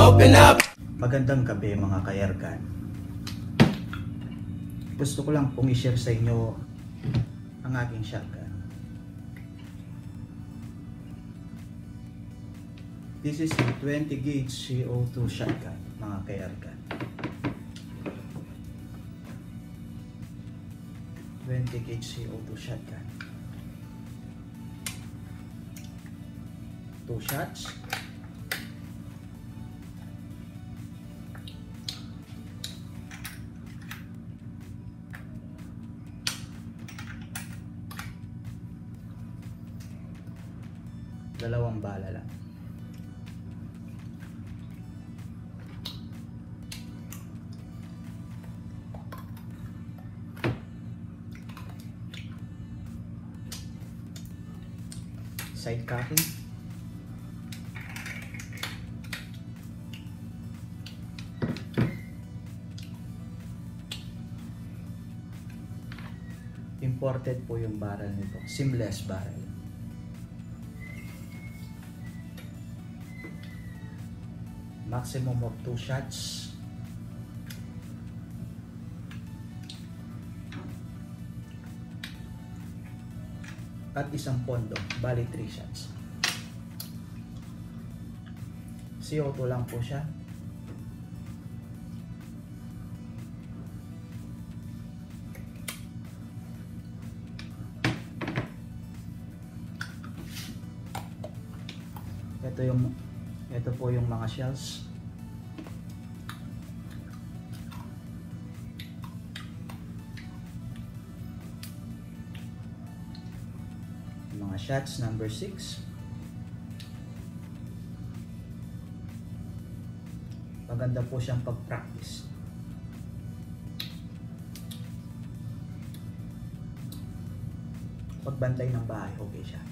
Open up! Magandang gabi mga ka-airgun. Gusto ko lang pong i-share sa inyo ang aking shotgun. This is a 20 gauge CO2 shotgun mga ka-airgun. 20 gauge CO2 shotgun. 2 shots. Dalawang bala lang. Side cutting. Imported po yung barrel nito, seamless barrel. Maximum of 2 shots. At isang pondo, bali 3 shots. CO2 lang po siya. Ito po yung mga shells. Mga shots number 6. Maganda po siyang pag-practice. Pagbantay ng bahay, okay siya.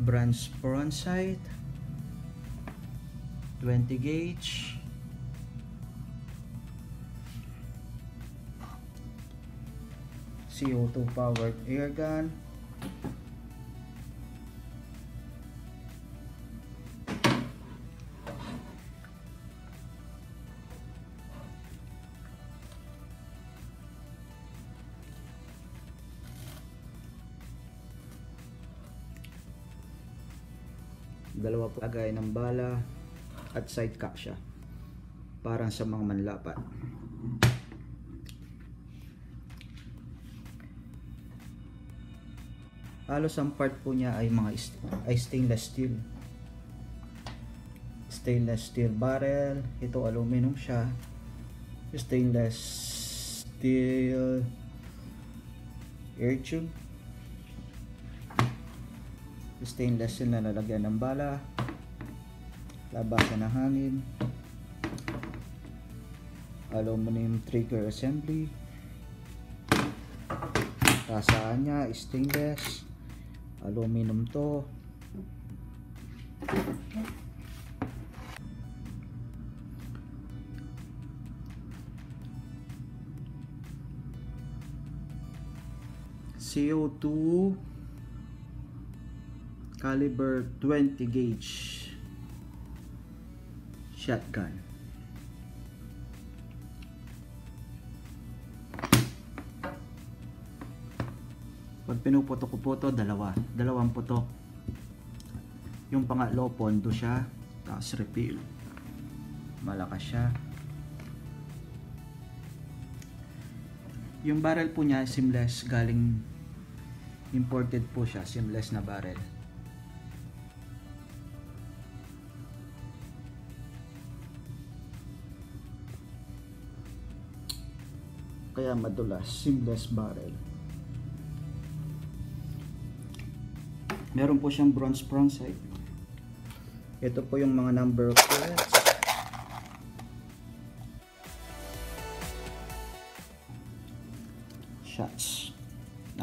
Branch front sight, 20 gauge, CO2 powered air gun, dalawa po lagay ng bala at side cock siya, parang sa mga manlapat. Halos ang part po niya ay mga stainless steel barrel. Ito aluminum siya, stainless steel air tube, stainless steel na lalagyan ng bala, labasan ng hangin, aluminum trigger assembly, tasaan niya stainless, aluminum to, CO2 caliber 20 gauge shotgun. Pag pinuputok ko po to, dalawang putok. Yung pangatlo, pondo siya, tapos refill. Malakas siya. Yung barrel po niya seamless, galing imported po siya, seamless na barrel. Kaya madulas, seamless barrel. Meron po siyang bronze front sight. Ito po yung mga number of bullets. Shots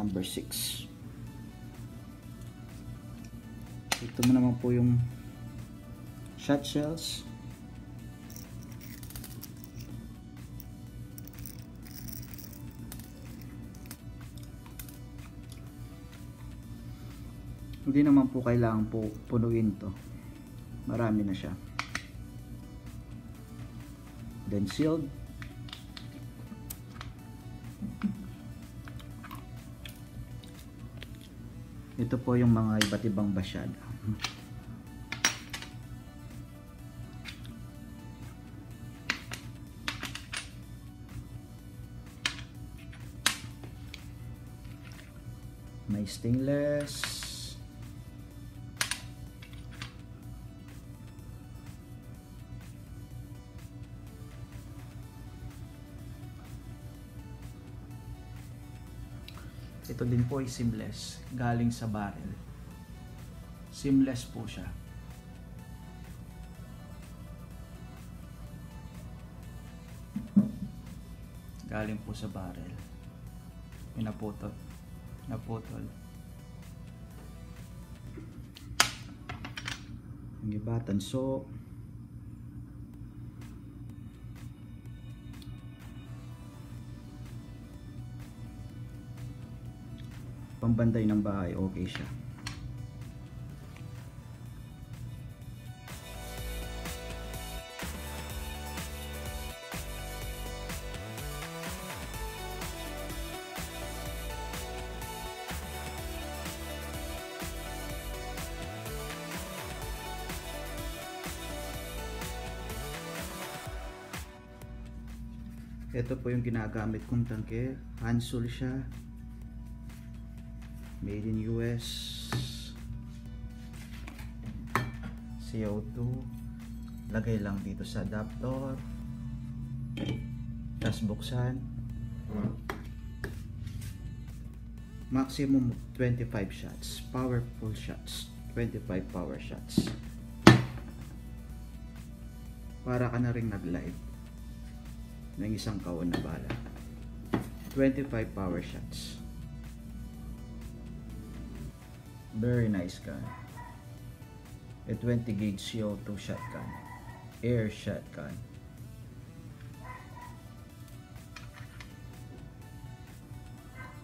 number 6. Ito mo naman po yung shot shells. Hindi naman po kailangan po punuin to, marami na siya. Then sealed. Ito po yung mga iba't ibang basyada. May stainless, ito din po ay seamless, galing sa barrel. Seamless po siya. Galing po sa barrel. Naputol. Yung iba tanso. Pambanday ng bahay, okay siya. Ito po yung ginagamit kong tangke. Hansul siya. Made in US. CO2. Lagay lang dito sa adapter. Tapos buksan. Maximum 25 shots. Powerful shots. 25 power shots. Para ka na rin nag-live ng isang kawan na bala. 25 power shots. Very nice gun. A 20 gauge CO2 shotgun. Air shotgun.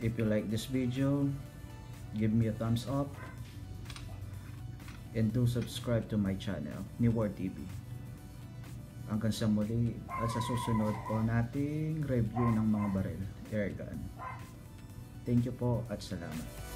If you like this video, give me a thumbs up and do subscribe to my channel, Niwar TV. Hanggang sa muli at sa susunod po nating review ng mga baril, air gun. Thank you po at salamat.